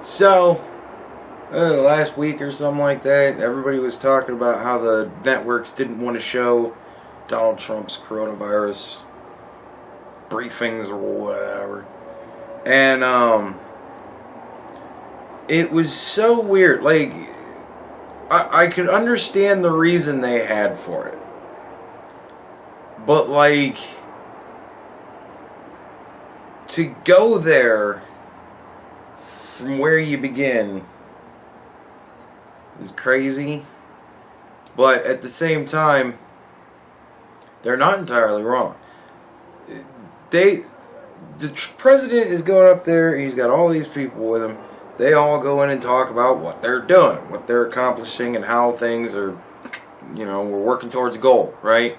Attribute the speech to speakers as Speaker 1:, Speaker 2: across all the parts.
Speaker 1: So, last week or something like that, everybody was talking about how the networks didn't want to show Donald Trump's coronavirus briefings or whatever. And, it was so weird. Like, I could understand the reason they had for it. But, like, to go there from where you begin is crazy. But at the same time, they're not entirely wrong. The president is going up there, and he's got all these people with him. They all go in and talk about what they're doing, what they're accomplishing, and how things are, we're working towards a goal, right?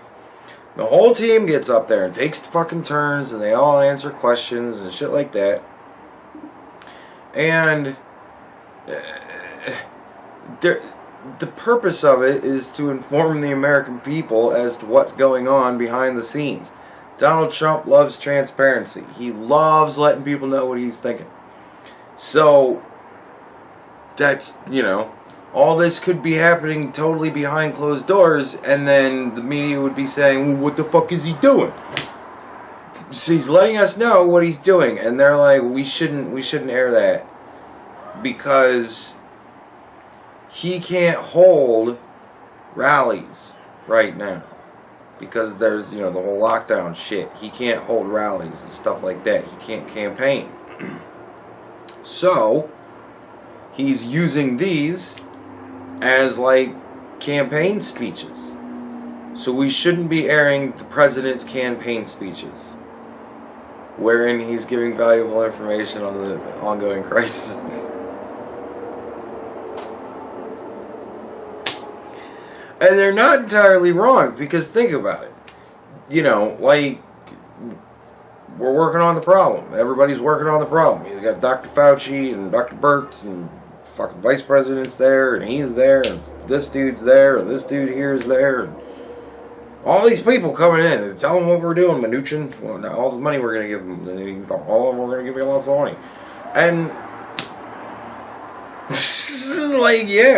Speaker 1: The whole team gets up there and takes fucking turns, and they all answer questions and shit like that. And the purpose of it is to inform the American people as to what's going on behind the scenes. Donald Trump loves transparency. He loves letting people know what he's thinking. So, that's, all this could be happening totally behind closed doors, and then the media would be saying, well, what the fuck is he doing? So he's letting us know what he's doing, and they're like, we shouldn't air that, because he can't hold rallies right now, because there's, the whole lockdown shit. He can't hold rallies and stuff like that. He can't campaign. So, he's using these as, like, campaign speeches. So we shouldn't be airing the president's campaign speeches, wherein he's giving valuable information on the ongoing crisis. And they're not entirely wrong, because think about it. We're working on the problem. Everybody's working on the problem. He's got Dr. Fauci and Dr. Birx and fucking vice president's there, and he's there, and this dude's there, and this dude here is there, and all these people coming in and telling them what we're doing, Mnuchin. Well, now all the money we're going to give them, all of them, we're going to give you lots of money. And,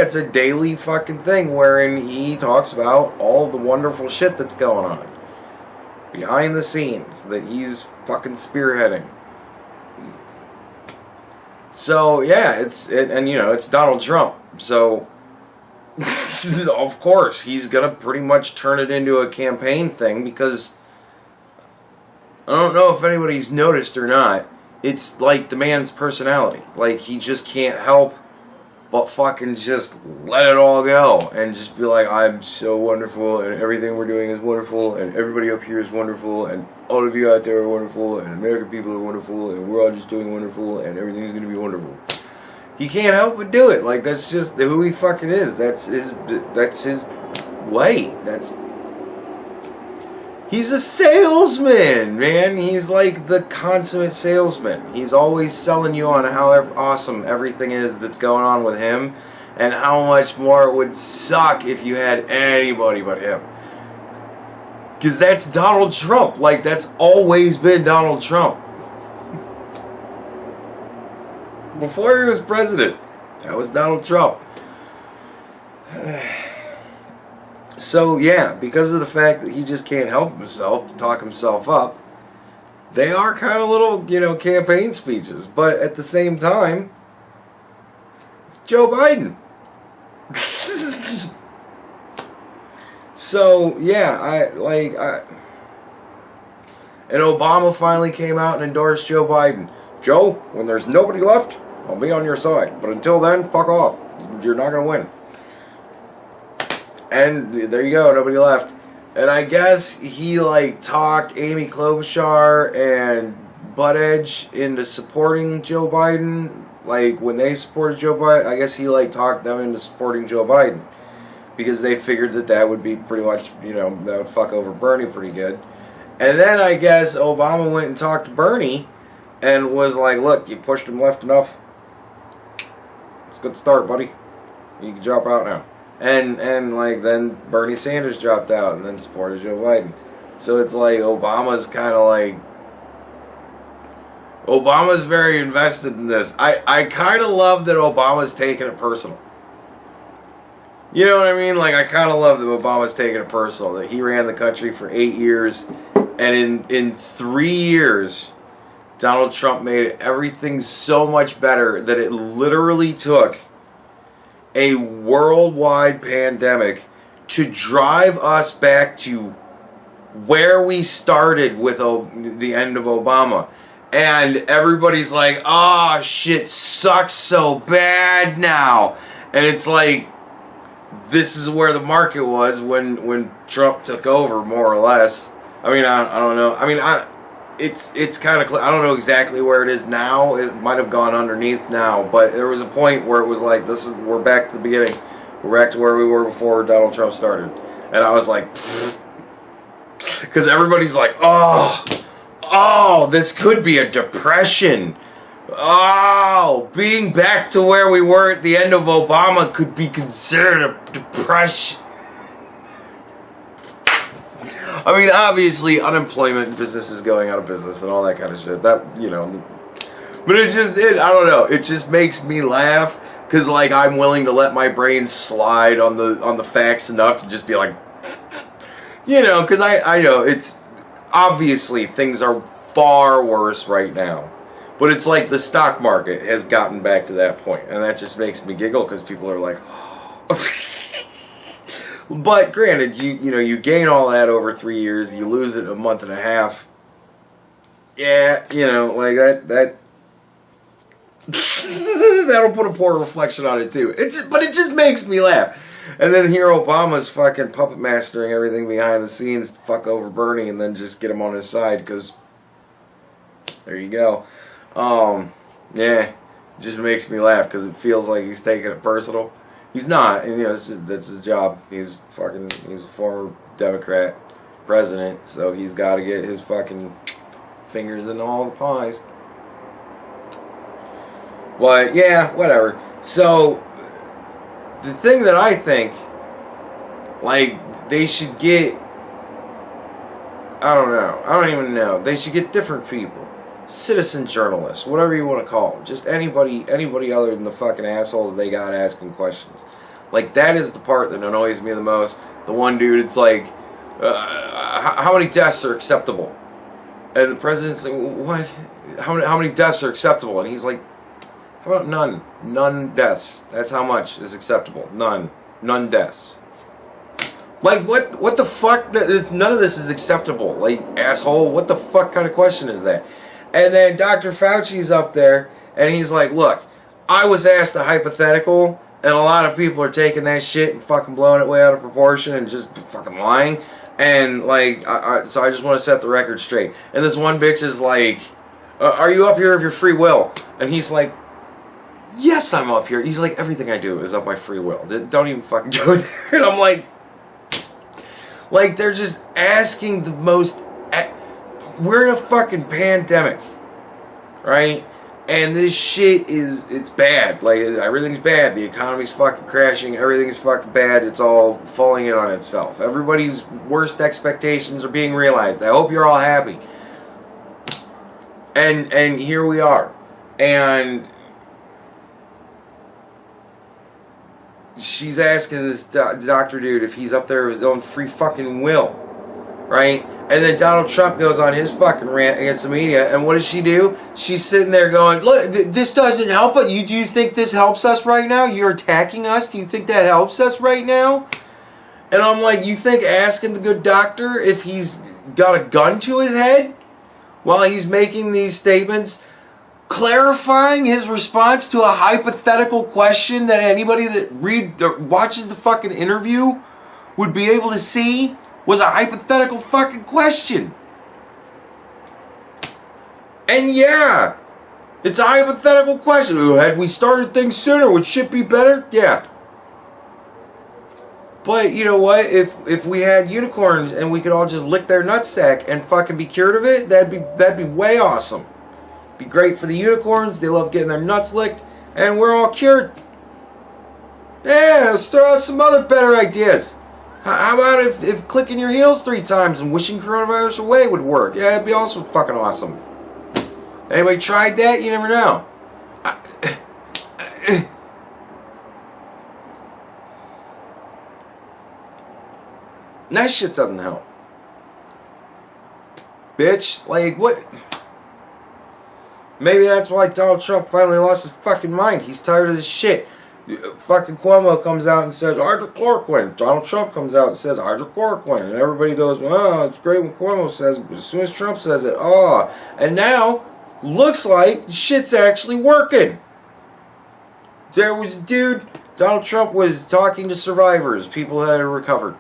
Speaker 1: it's a daily fucking thing wherein he talks about all the wonderful shit that's going on behind the scenes that he's fucking spearheading. So, yeah, it's Donald Trump. So, of course, he's going to pretty much turn it into a campaign thing, because I don't know if anybody's noticed or not, it's like the man's personality. Like, he just can't help but fucking just let it all go and just be like, I'm so wonderful, and everything we're doing is wonderful, and everybody up here is wonderful, and all of you out there are wonderful, and American people are wonderful, and we're all just doing wonderful, and everything's going to be wonderful. He can't help but do it. Like, that's just who he fucking is. That's his way. He's a salesman, man. He's like the consummate salesman. He's always selling you on how awesome everything is that's going on with him, and how much more it would suck if you had anybody but him. Because that's Donald Trump. Like, that's always been Donald Trump. Before he was president, that was Donald Trump. So, yeah, because of the fact that he just can't help himself to talk himself up, they are kind of little, campaign speeches. But at the same time, it's Joe Biden. So, yeah, and Obama finally came out and endorsed Joe Biden. Joe, when there's nobody left, I'll be on your side. But until then, fuck off. You're not going to win. And there you go, nobody left. And I guess he, talked Amy Klobuchar and Buttigieg into supporting Joe Biden. Like, when they supported Joe Biden, I guess he, talked them into supporting Joe Biden. Because they figured that would be pretty much, that would fuck over Bernie pretty good. And then I guess Obama went and talked to Bernie and was like, look, you pushed him left enough. It's a good start, buddy. You can drop out now. And then Bernie Sanders dropped out and then supported Joe Biden. So it's like Obama's kind of Obama's very invested in this. I kind of love that Obama's taking it personal. You know what I mean? Like, I kind of love that Obama's taking it personal. That he ran the country for 8 years. And in 3 years, Donald Trump made everything so much better that it literally took a worldwide pandemic to drive us back to where we started with the end of Obama. And everybody's like, oh, shit sucks so bad now. And it's like, this is where the market was when Trump took over, more or less. I mean, I don't know. I mean, it's kind of, I don't know exactly where it is now. It might have gone underneath now. But there was a point where it was like, we're back to the beginning. We're back to where we were before Donald Trump started. And I was like, because everybody's like, oh, this could be a depression. Oh, being back to where we were at the end of Obama could be considered a depression. I mean, obviously, unemployment, businesses going out of business, and all that kind of shit. That, you know, but it's just, I don't know. It just makes me laugh because, like, I'm willing to let my brain slide on the facts enough to just be like, you know, because I know it's obviously things are far worse right now. But it's like the stock market has gotten back to that point, and that just makes me giggle because people are like, oh. But granted, you gain all that over 3 years, you lose it in a month and a half. Yeah, you know, like that that'll put a poor reflection on it too. But it just makes me laugh. And then here Obama's fucking puppet mastering everything behind the scenes to fuck over Bernie and then just get him on his side because there you go. Yeah, it just makes me laugh because it feels like he's taking it personal. He's not, and you know, that's his job. He's a former Democrat president, so he's got to get his fucking fingers in all the pies. But yeah, whatever. So the thing that I think, like, they should get, I don't even know. They should get different people. Citizen journalists, whatever you want to call them. Just anybody other than the fucking assholes they got asking questions. Like, that is the part that annoys me the most. The one dude, it's like, how many deaths are acceptable? And the president's like, what? How many deaths are acceptable? And he's like, how about none? None deaths. That's how much is acceptable. None deaths. Like, what the fuck? None of this is acceptable. Like, asshole, what the fuck kind of question is that? And then Dr. Fauci's up there, and he's like, look, I was asked a hypothetical, and a lot of people are taking that shit and fucking blowing it way out of proportion and just fucking lying. And, like, so I just want to set the record straight. And this one bitch is like, are you up here of your free will? And he's like, yes, I'm up here. He's like, everything I do is of my free will. Don't even fucking go there. And I'm like, they're just asking the most... We're in a fucking pandemic, right? And this shit it's bad. Like, everything's bad. The economy's fucking crashing. Everything's fucking bad. It's all falling in on itself. Everybody's worst expectations are being realized. I hope you're all happy. And here we are. And she's asking this doctor dude if he's up there of his own free fucking will, right? And then Donald Trump goes on his fucking rant against the media, and what does she do? She's sitting there going, look, this doesn't help us. Do you think this helps us right now? You're attacking us? Do you think that helps us right now? And I'm like, you think asking the good doctor if he's got a gun to his head while he's making these statements, clarifying his response to a hypothetical question that anybody that watches the fucking interview would be able to see was a hypothetical fucking question. And yeah, it's a hypothetical question. Had we started things sooner, would shit be better? Yeah. But you know what? If we had unicorns and we could all just lick their nutsack and fucking be cured of it, that'd be way awesome. Be great for the unicorns. They love getting their nuts licked, and we're all cured. Yeah, let's throw out some other better ideas. How about if clicking your heels 3 times and wishing coronavirus away would work? Yeah, it'd be also fucking awesome. Anybody tried that? You never know. And that shit doesn't help. Bitch, like, what? Maybe that's why Donald Trump finally lost his fucking mind. He's tired of this shit. Fucking Cuomo comes out and says hydrochloroquine. Donald Trump comes out and says hydrochloroquine. And everybody goes, well, it's great when Cuomo says it, but as soon as Trump says it, oh. And now, looks like the shit's actually working. There was a dude, Donald Trump was talking to survivors, people that had recovered.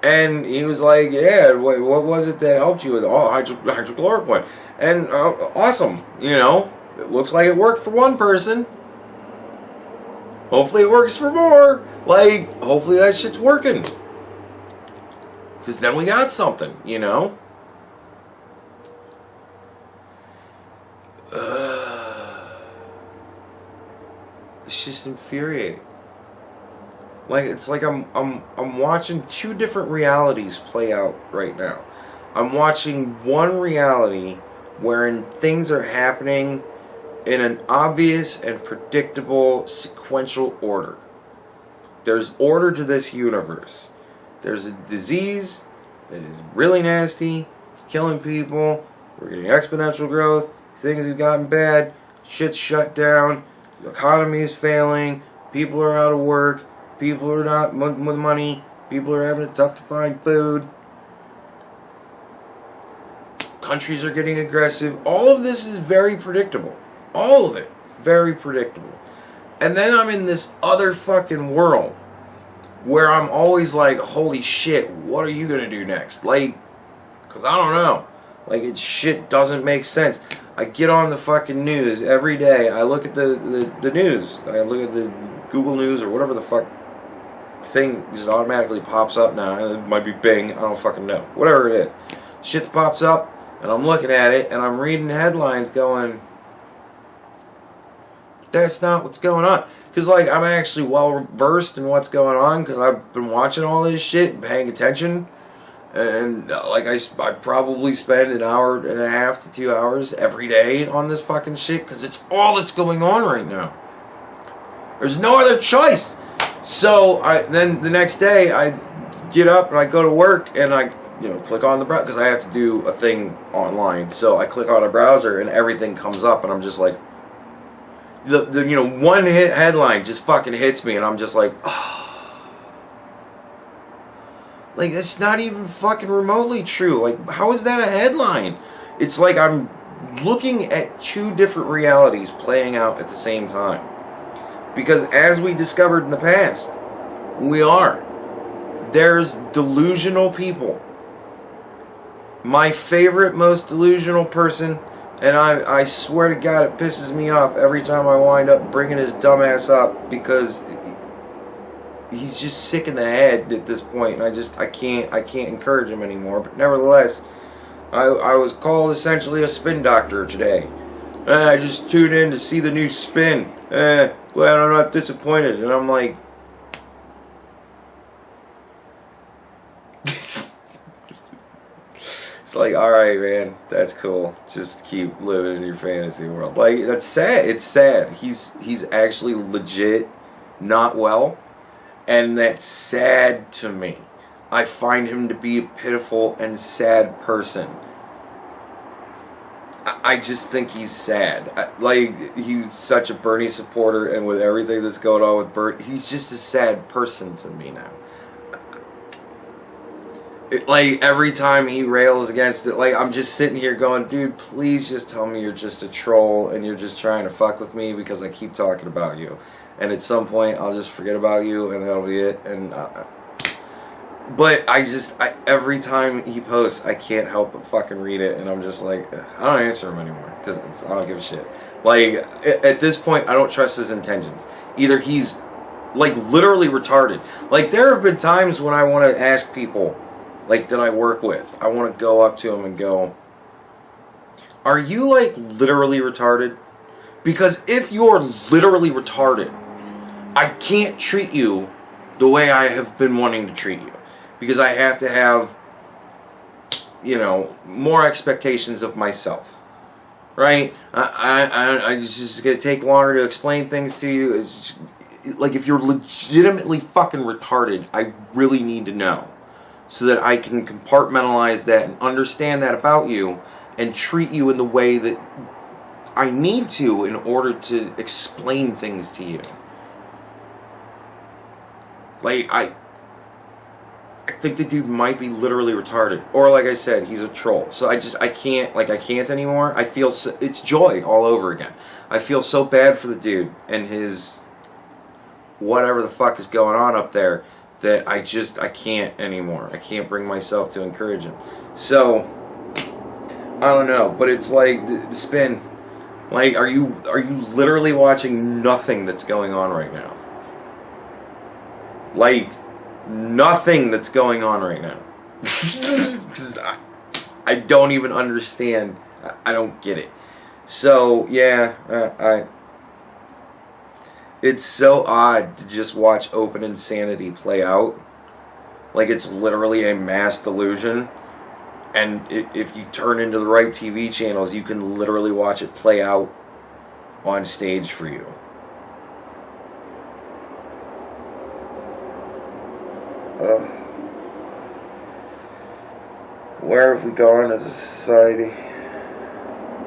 Speaker 1: And he was like, yeah, what was it that helped you with? Oh, hydrochloroquine. And awesome, you know. It looks like it worked for one person. Hopefully it works for more. Like, hopefully that shit's working. Because then we got something, you know. It's just infuriating. Like, it's like I'm watching two different realities play out right now. I'm watching one reality wherein things are happening in an obvious and predictable sequential order. There's order to this universe. There's a disease that is really nasty. It's killing people. We're getting exponential growth. Things have gotten bad. Shit's shut down. The economy is failing. People are out of work. People are not with money. People are having it tough to find food. Countries are getting aggressive. All of this is very predictable. All of it. Very predictable. And then I'm in this other fucking world where I'm always like, holy shit, what are you going to do next? Like, because I don't know. Like, it shit doesn't make sense. I get on the fucking news every day. I look at the news. I look at the Google News or whatever the fuck thing just automatically pops up now. It might be Bing. I don't fucking know. Whatever it is. Shit that pops up, and I'm looking at it, and I'm reading headlines going, that's not what's going on. Because, like, I'm actually well versed in what's going on because I've been watching all this shit and paying attention. And, like, I probably spend an hour and a half to 2 hours every day on this fucking shit because it's all that's going on right now. There's no other choice. So, then the next day, I get up and I go to work and I, click on the browser because I have to do a thing online. So, I click on a browser and everything comes up and I'm just like, one headline just fucking hits me and I'm just like, oh. Like, it's not even fucking remotely true. Like, how is that a headline? It's like I'm looking at two different realities playing out at the same time. Because as we discovered in the past, we are. There's delusional people. My favorite, most delusional person, and I swear to God it pisses me off every time I wind up bringing his dumbass up because he's just sick in the head at this point, and I can't encourage him anymore. But nevertheless, I was called essentially a spin doctor today. I just tuned in to see the new spin. Glad I'm not disappointed. And I'm like, it's like, all right, man, that's cool. Just keep living in your fantasy world. Like, that's sad. It's sad. He's actually legit not well. And that's sad to me. I find him to be a pitiful and sad person. I just think he's sad. He's such a Bernie supporter, and with everything that's going on with Bernie, he's just a sad person to me now. Every time he rails against it, I'm just sitting here going, dude, please just tell me you're just a troll and you're just trying to fuck with me because I keep talking about you. And at some point, I'll just forget about you, and that'll be it. But every time he posts, I can't help but fucking read it, and I'm just like, I don't answer him anymore, because I don't give a shit. At this point, I don't trust his intentions. Either he's, literally retarded. There have been times when I want to ask people, that I work with, I want to go up to them and go, are you, literally retarded? Because if you're literally retarded, I can't treat you the way I have been wanting to treat you. Because I have to have, more expectations of myself. right? I just gonna take longer to explain things to you. It's just, like, if you're legitimately fucking retarded, I really need to know, so that I can compartmentalize that and understand that about you and treat you in the way that I need to in order to explain things to you. Like, I think the dude might be literally retarded. Or, like I said, he's a troll. So I can't anymore. I feel, it's joy all over again. I feel so bad for the dude and his whatever the fuck is going on up there that I can't anymore. I can't bring myself to encourage him. So, I don't know. But it's like, the spin. Like, are you literally watching nothing that's going on right now? Like, nothing that's going on right now. Because I don't even understand. I don't get it. So, yeah, it's so odd to just watch open insanity play out. Like, it's literally a mass delusion. And if you turn into the right TV channels, you can literally watch it play out on stage for you. Where have we gone as a society?